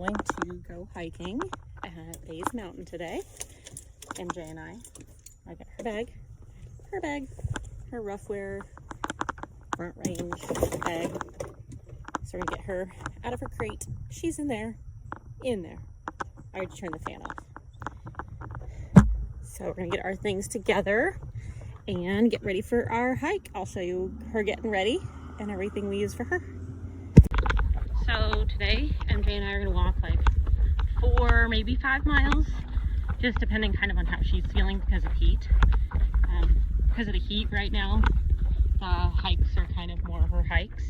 going to go hiking at Bays Mountain today. MJ and I got her bag, her rough wear, front range bag. So we're gonna get her out of her crate. She's in there. I already turned the fan off. So we're gonna get our things together and get ready for our hike. I'll show you her getting ready and everything we use for her. So today, MJ and I are gonna walk like 4, maybe 5 miles, just depending kind of on how she's feeling because of heat. Because of the heat right now, the hikes are kind of more her hikes.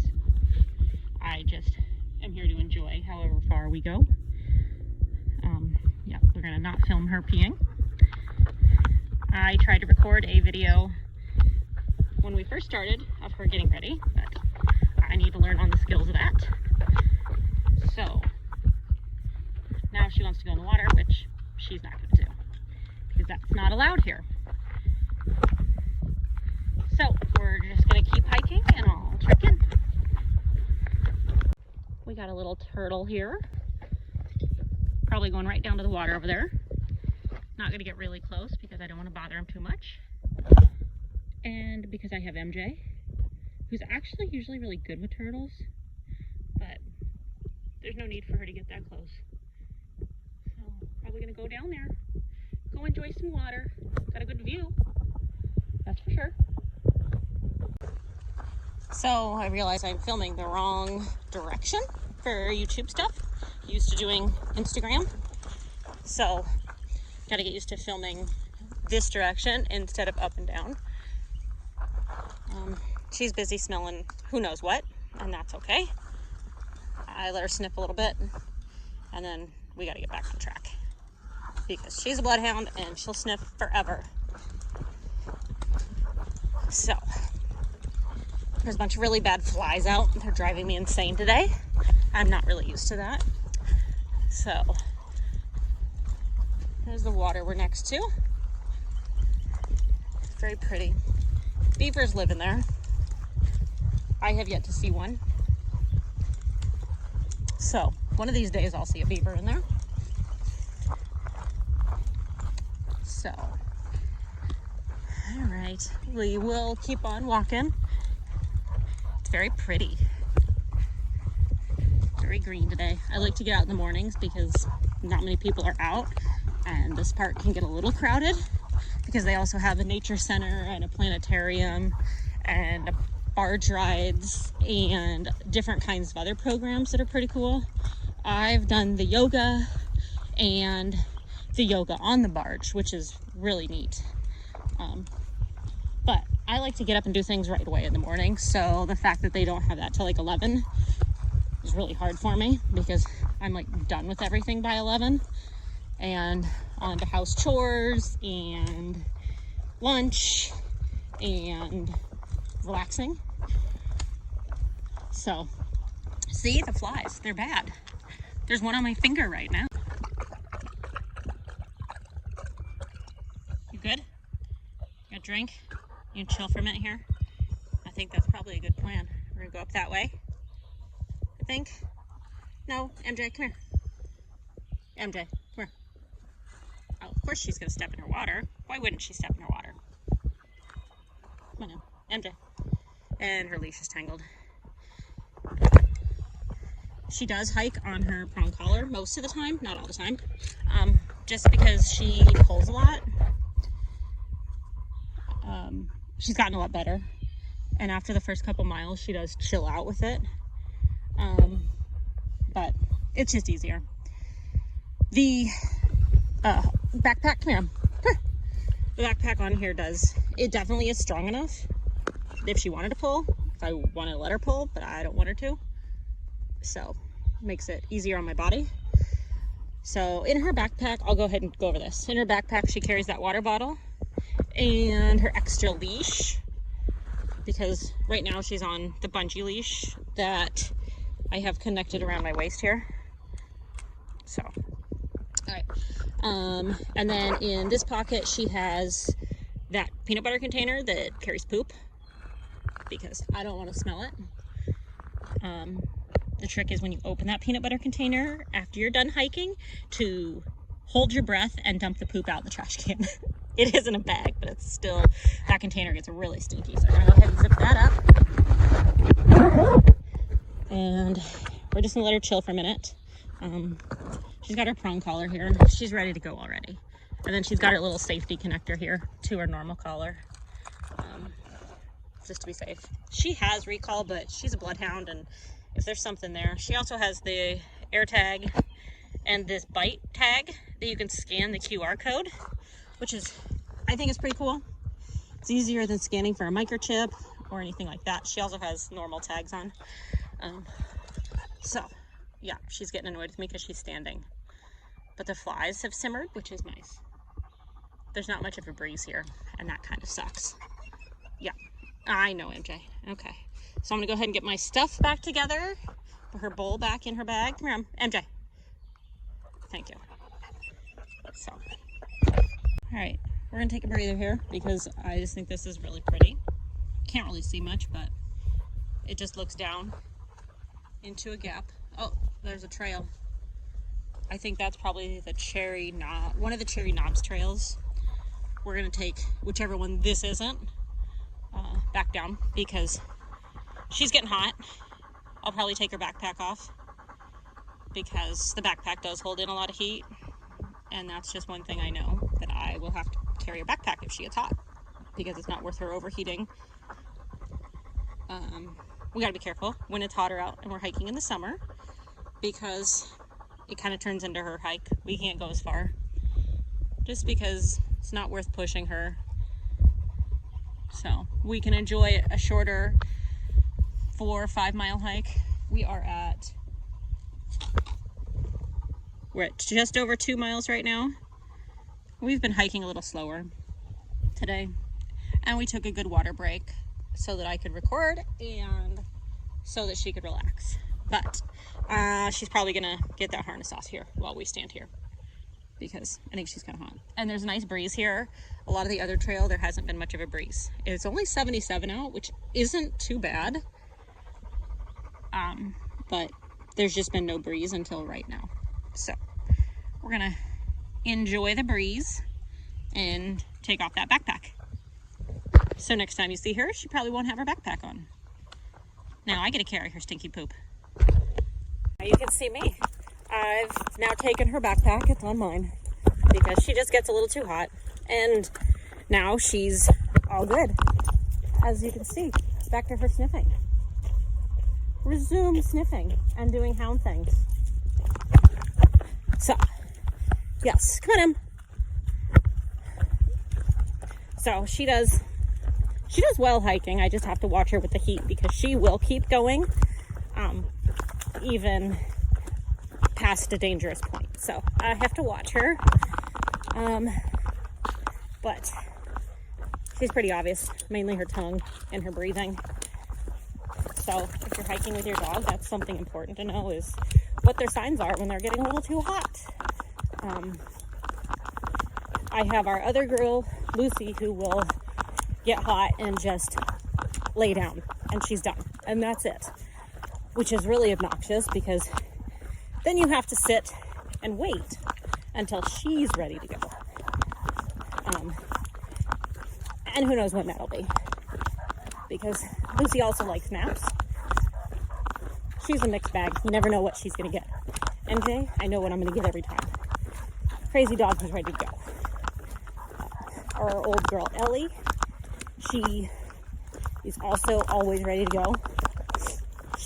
I just am here to enjoy however far we go. Yeah, we're gonna not film her peeing. I tried to record a video when we first started of her getting ready, but I need to learn on the skills of that. So now she wants to go in the water, which she's not going to do because that's not allowed here. So we're just going to keep hiking and I'll check in. We got a little turtle here, probably going right down to the water over there. Not going to get really close because I don't want to bother him too much, and because I have MJ, who's actually usually really good with turtles, but there's no need for her to get that close. So probably gonna go down there, go enjoy some water. Got a good view, that's for sure. So I realize I'm filming the wrong direction for YouTube stuff. Used to doing Instagram, so gotta get used to filming this direction instead of up and down. She's busy smelling who knows what, and that's okay. I let her sniff a little bit, and then we got to get back on track because she's a bloodhound and she'll sniff forever. So there's a bunch of really bad flies out. They're driving me insane today. I'm not really used to that. So there's the water we're next to. Very pretty. Beavers live in there. I have yet to see one. So one of these days I'll see a beaver in there. So, all right, we will keep on walking. It's very pretty. Very green today. I like to get out in the mornings because not many people are out, and this park can get a little crowded because they also have a nature center and a planetarium and barge rides and different kinds of other programs that are pretty cool. I've done the yoga and the yoga on the barge, which is really neat. But I like to get up and do things right away in the morning, so the fact that they don't have that till like 11 is really hard for me because I'm like done with everything by 11 and on to house chores and lunch and relaxing. So, see the flies, they're bad. There's one on my finger right now. You good? You got a drink? You can chill for a minute here? I think that's probably a good plan. We're gonna go up that way, I think. No, MJ, come here. MJ, come here. Oh, of course she's gonna step in her water. Why wouldn't she step in her water? Come on now, MJ. And her leash is tangled. She does hike on her prong collar most of the time, not all the time, just because she pulls a lot. She's gotten a lot better, and after the first couple miles she does chill out with it, but it's just easier. The backpack, come here. The backpack on here it definitely is strong enough if she wanted to pull, if I want to let her pull, but I don't want her to. So makes it easier on my body. So in her backpack, I'll go ahead and go over this. In her backpack, she carries that water bottle and her extra leash, because right now she's on the bungee leash that I have connected around my waist here. So, all right. And then in this pocket, she has that peanut butter container that carries poop because I don't want to smell it. The trick is when you open that peanut butter container after you're done hiking to hold your breath and dump the poop out in the trash can. It is in a bag, but it's still, that container gets really stinky. So I'm gonna go ahead and zip that up. And we're just gonna let her chill for a minute. She's got her prong collar here. She's ready to go already. And then she's got her little safety connector here to her normal collar, just to be safe. She has recall, but she's a bloodhound, and if there's something there. She also has the air tag and this bite tag that you can scan the QR code, which is, I think is pretty cool. It's easier than scanning for a microchip or anything like that. She also has normal tags on. So yeah, she's getting annoyed with me because she's standing. But the flies have simmered, which is nice. There's not much of a breeze here, and that kind of sucks. Yeah, I know, MJ. Okay, so I'm gonna go ahead and get my stuff back together, put her bowl back in her bag. Come here, MJ. Thank you. So, all right, we're gonna take a breather here because I just think this is really pretty. Can't really see much, but it just looks down into a gap. Oh, there's a trail. I think that's probably the cherry knob, one of the cherry knobs trails. We're gonna take whichever one this isn't back down because she's getting hot. I'll probably take her backpack off because the backpack does hold in a lot of heat, and that's just one thing I know, that I will have to carry a backpack if she gets hot because it's not worth her overheating. We gotta be careful when it's hotter out and we're hiking in the summer because it kind of turns into her hike. We can't go as far just because it's not worth pushing her. So we can enjoy a shorter 4 or 5 mile hike. We're at just over 2 miles right now. We've been hiking a little slower today, and we took a good water break so that I could record and so that she could relax. But she's probably gonna get that harness off here while we stand here because I think she's kind of hot. And there's a nice breeze here. A lot of the other trail, there hasn't been much of a breeze. It's only 77 out, which isn't too bad. But there's just been no breeze until right now. So we're gonna enjoy the breeze and take off that backpack. So next time you see her, she probably won't have her backpack on. Now I get to carry her stinky poop. Now you can see me. I've now taken her backpack, it's on mine, because she just gets a little too hot. And now she's all good. As you can see, back to her sniffing. Resume sniffing and doing hound things. So, yes, come on in. So she does well hiking. I just have to watch her with the heat because she will keep going, even past a dangerous point. So I have to watch her. But she's pretty obvious, mainly her tongue and her breathing. So if you're hiking with your dog, that's something important to know, is what their signs are when they're getting a little too hot. I have our other girl, Lucy, who will get hot and just lay down and she's done. And that's it, which is really obnoxious because then you have to sit and wait until she's ready to go. And who knows when that'll be, because Lucy also likes naps. She's a mixed bag. You never know what she's gonna get. MJ, I know what I'm gonna get every time. Crazy dog who's ready to go. Our old girl Ellie, she is also always ready to go.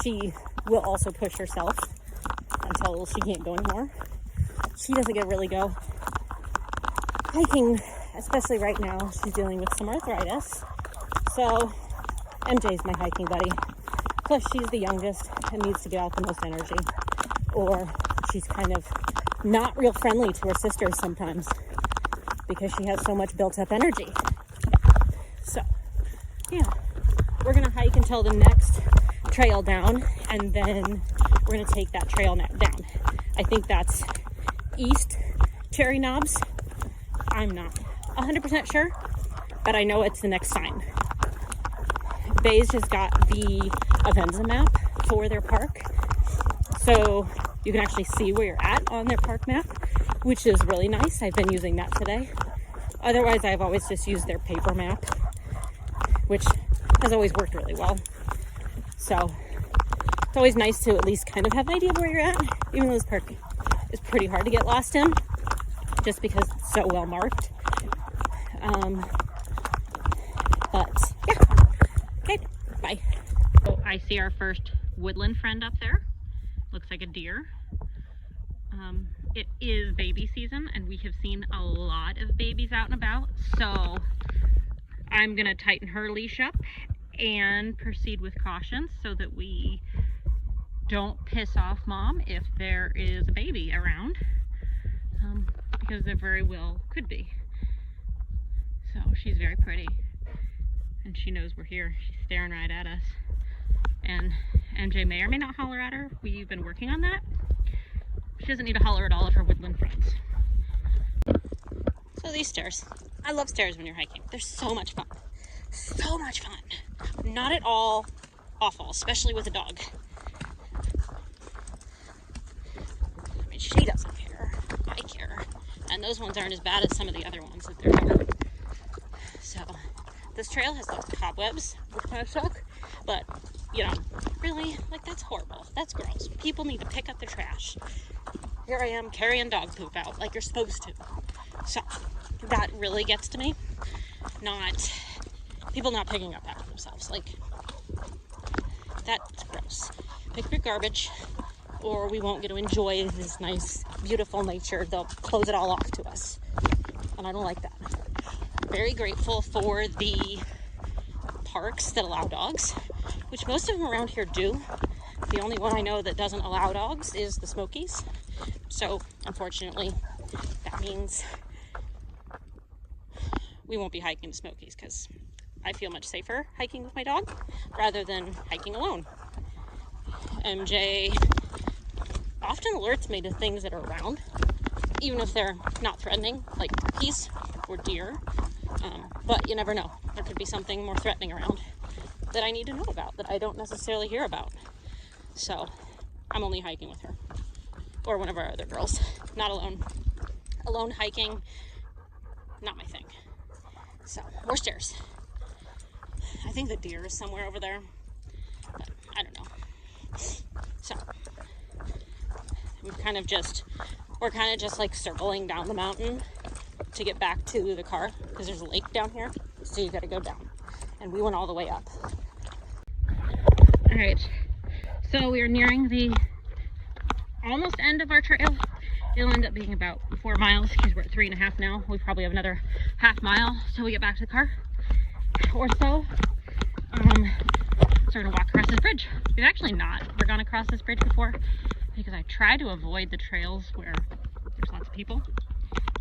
She will also push herself until she can't go anymore. She doesn't get really go. Hiking, especially right now, she's dealing with some arthritis. So MJ's my hiking buddy. Plus she's the youngest and needs to get out the most energy. Or she's kind of not real friendly to her sisters sometimes because she has so much built up energy. So yeah, we're gonna hike until the next trail down, and then we're gonna take that trail down. I think that's East Cherry Knobs. I'm not 100% sure, but I know it's the next sign. Bays just got the Avenza map for their park, So you can actually see where you're at on their park map, which is really nice. I've been using that today. Otherwise, I've always just used their paper map, which has always worked really well. So it's always nice to at least kind of have an idea of where you're at, even though this park is pretty hard to get lost in, just because it's so well marked. But yeah, okay, bye. So I see our first woodland friend up there. Looks like a deer. It is baby season and we have seen a lot of babies out and about, so I'm gonna tighten her leash up and proceed with caution so that we don't piss off mom if there is a baby around, because there very well could be. So she's very pretty and she knows we're here. She's staring right at us, and MJ may or may not holler at her. We've been working on that. She doesn't need to holler at all of her woodland friends. So these stairs, I love stairs when you're hiking. They're so much fun. So much fun. Not at all awful, especially with a dog. I mean, she doesn't care. I care. And those ones aren't as bad as some of the other ones that there are. So this trail has lots of cobwebs, which kind of suck. But, you know, really, like, that's horrible. That's gross. People need to pick up the trash. Here I am carrying dog poop out like you're supposed to. So that really gets to me. Not people not picking up after themselves. Like, that's gross. Pick your garbage or we won't get to enjoy this nice, beautiful nature. They'll close it all off to us. And I don't like that. Very grateful for the parks that allow dogs, which most of them around here do. The only one I know that doesn't allow dogs is the Smokies. So unfortunately, that means we won't be hiking to Smokies because I feel much safer hiking with my dog rather than hiking alone. MJ often alerts me to things that are around, even if they're not threatening, like geese or deer. But you never know. There could be something more threatening around that I need to know about that I don't necessarily hear about. So I'm only hiking with her or one of our other girls. Not alone. Alone hiking, not my thing. So more stairs. I think the deer is somewhere over there, but I don't know. So we're kind of just like circling down the mountain to get back to the car because there's a lake down here, so you got to go down, and we went all the way up. All right, so we are nearing the almost end of our trail. It'll end up being about 4 miles because we're at 3.5 now. We probably have another half mile till we get back to the car or so. So we're gonna walk across this bridge. We've actually not gone across this bridge before because I try to avoid the trails where there's lots of people.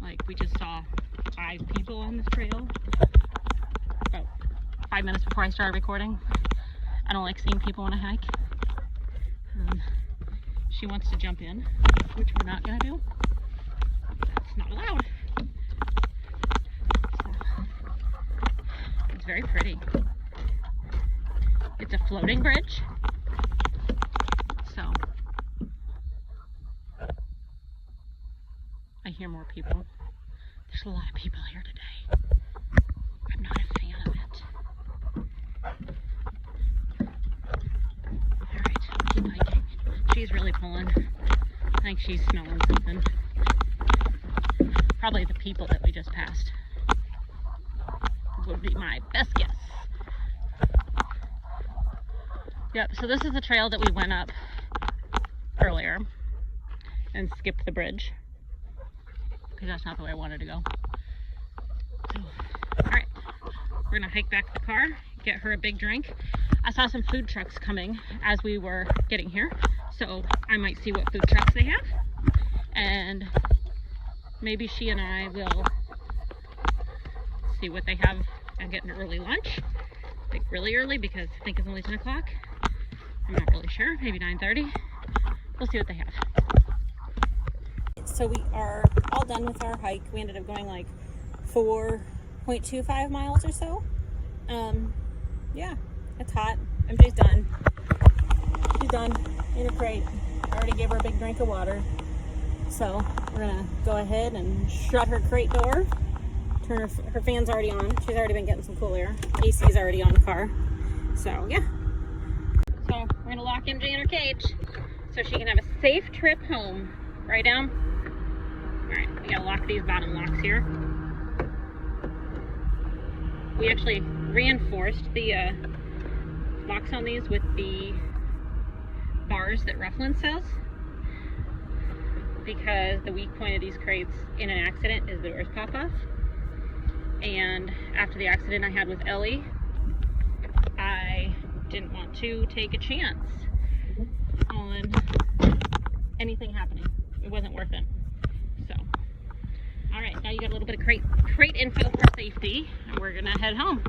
Like, we just saw 5 people on this trail about 5 minutes before I started recording. I don't like seeing people when I hike. She wants to jump in, which we're not gonna do. That's not allowed. So, it's very pretty. It's a floating bridge. So I hear more people. There's a lot of people here today. I'm not a fan of it. Alright, keep hiking. She's really pulling. I think she's smelling something. Probably the people that we just passed would be my best guess. Yep, so this is the trail that we went up earlier and skipped the bridge because that's not the way I wanted to go. So, alright, we're gonna hike back to the car, get her a big drink. I saw some food trucks coming as we were getting here, so I might see what food trucks they have, and maybe she and I will see what they have and get an early lunch, like really early because I think it's only 10 o'clock. I'm not really sure, maybe 9:30. We'll see what they have. So we are all done with our hike. We ended up going like 4.25 miles or so. Yeah, it's hot. MJ's done. She's done in a crate. already gave her a big drink of water. So we're gonna go ahead and shut her crate door. Turn her fan's already on. She's already been getting some cool air. AC's already on the car. So yeah. So we're gonna lock MJ in her cage so she can have a safe trip home. Right down? Alright, we gotta lock these bottom locks here. We actually reinforced the locks on these with the bars that Rufflin sells, because the weak point of these crates in an accident is the doors pop off. And after the accident I had with Ellie, I didn't want to take a chance on anything happening. It wasn't worth it. So, all right, now you got a little bit of crate info for safety, and we're gonna head home.